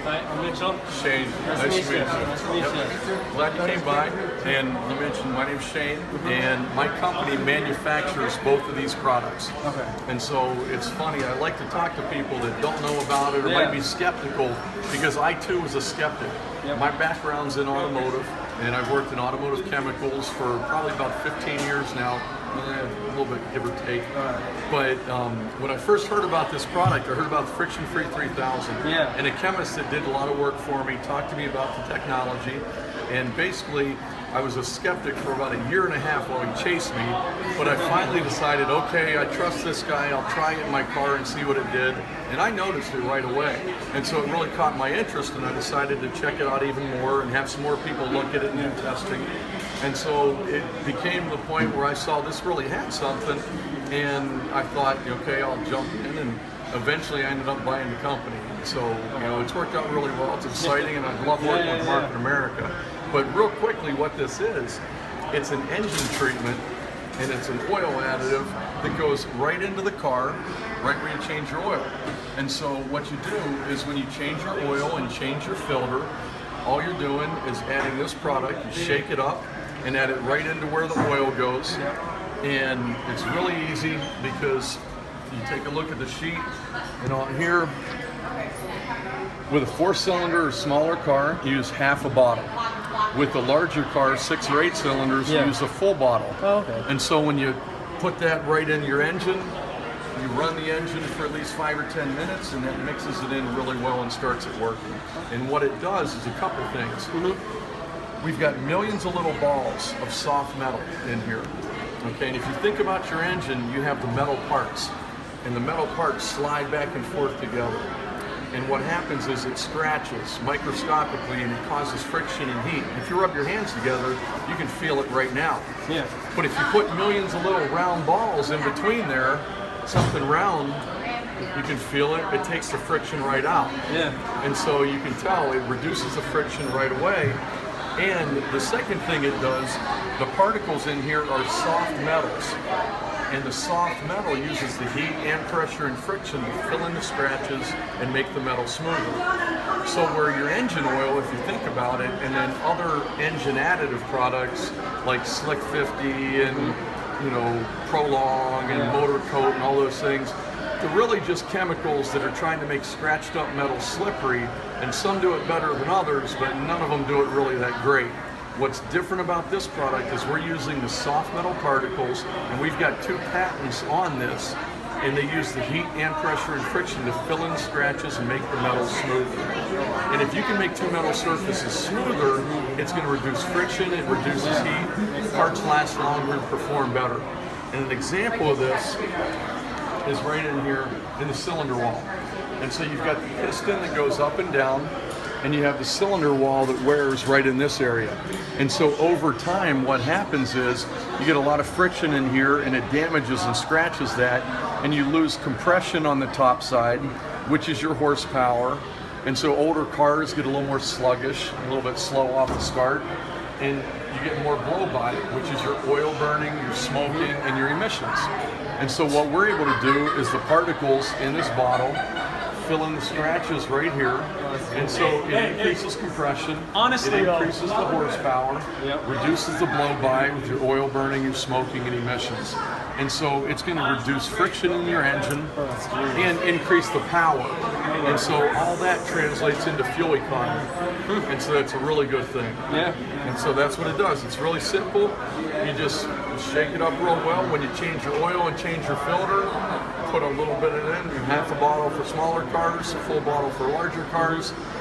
Hi, I'm Mitchell. Shayne, nice to meet you. Nice to meet you. Glad you came by. And you mentioned my name's Shayne, and my company manufactures both of these products. Okay. And so it's funny, I like to talk to people that don't know about it or might be skeptical, because I too was a skeptic. Yep. My background's in automotive, and I've worked in automotive chemicals for probably about 15 years now, a little bit give or take. But when I first heard about this product, I heard about Friction Free 3000. Yeah. And a chemist that did a lot of work for me talked to me about the technology, and basically I was a skeptic for about a year and a half while he chased me, but I finally decided, okay, I trust this guy, I'll try it in my car and see what it did, and I noticed it right away. And so it really caught my interest, and I decided to check it out even more and have some more people look at it and do testing. And so it became the point where I saw this really had something, and I thought, okay, I'll jump in, and eventually I ended up buying the company. So, it's worked out really well. It's exciting, and I love working with Market America. But real quickly, what this is, it's an engine treatment, and it's an oil additive that goes right into the car, right where you change your oil. And so what you do is when you change your oil and change your filter, all you're doing is adding this product, you shake it up, and add it right into where the oil goes. And it's really easy because you take a look at the sheet, and on here, with a 4-cylinder or smaller car, you use half a bottle. With the larger car, 6 or 8 cylinders, you use a full bottle. Oh, okay. And so when you put that right in your engine, you run the engine for at least 5 or 10 minutes, and that mixes it in really well and starts it working. And what it does is a couple things. We've got millions of little balls of soft metal in here. Okay, and if you think about your engine, you have the metal parts, and the metal parts slide back and forth together. And what happens is it scratches microscopically, and it causes friction and heat. If you rub your hands together, you can feel it right now. Yeah. But if you put millions of little round balls in between there, something round, you can feel it. It takes the friction right out. Yeah. And so you can tell it reduces the friction right away. And the second thing it does, the particles in here are soft metals. And the soft metal uses the heat and pressure and friction to fill in the scratches and make the metal smoother. So where your engine oil, if you think about it, and then other engine additive products like Slick 50 and Prolong and Motor Coat and all those things, they're really just chemicals that are trying to make scratched up metal slippery, and some do it better than others, but none of them do it really that great. What's different about this product is we're using the soft metal particles, and we've got 2 patents on this, and they use the heat and pressure and friction to fill in scratches and make the metal smoother. And if you can make 2 metal surfaces smoother, it's going to reduce friction, it reduces heat, parts last longer and perform better. And an example of this is right in here in the cylinder wall. And so you've got the piston that goes up and down, and you have the cylinder wall that wears right in this area. And so over time, what happens is you get a lot of friction in here, and it damages and scratches that, and you lose compression on the top side, which is your horsepower. And so older cars get a little more sluggish, a little bit slow off the start, and you get more blowby, which is your oil burning, your smoking, and your emissions. And so what we're able to do is the particles in this bottle fill in the scratches right here, and so it increases compression, Honestly, it increases the horsepower, reduces the blow-by with your oil burning, your smoking, and emissions. And so it's going to reduce friction in your engine and increase the power. And so all that translates into fuel economy. And so that's a really good thing. Yeah. And so that's what it does. It's really simple. You just shake it up real well. When you change your oil and change your filter, put a little bit of it in, half a bottle for smaller cars, a full bottle for larger cars.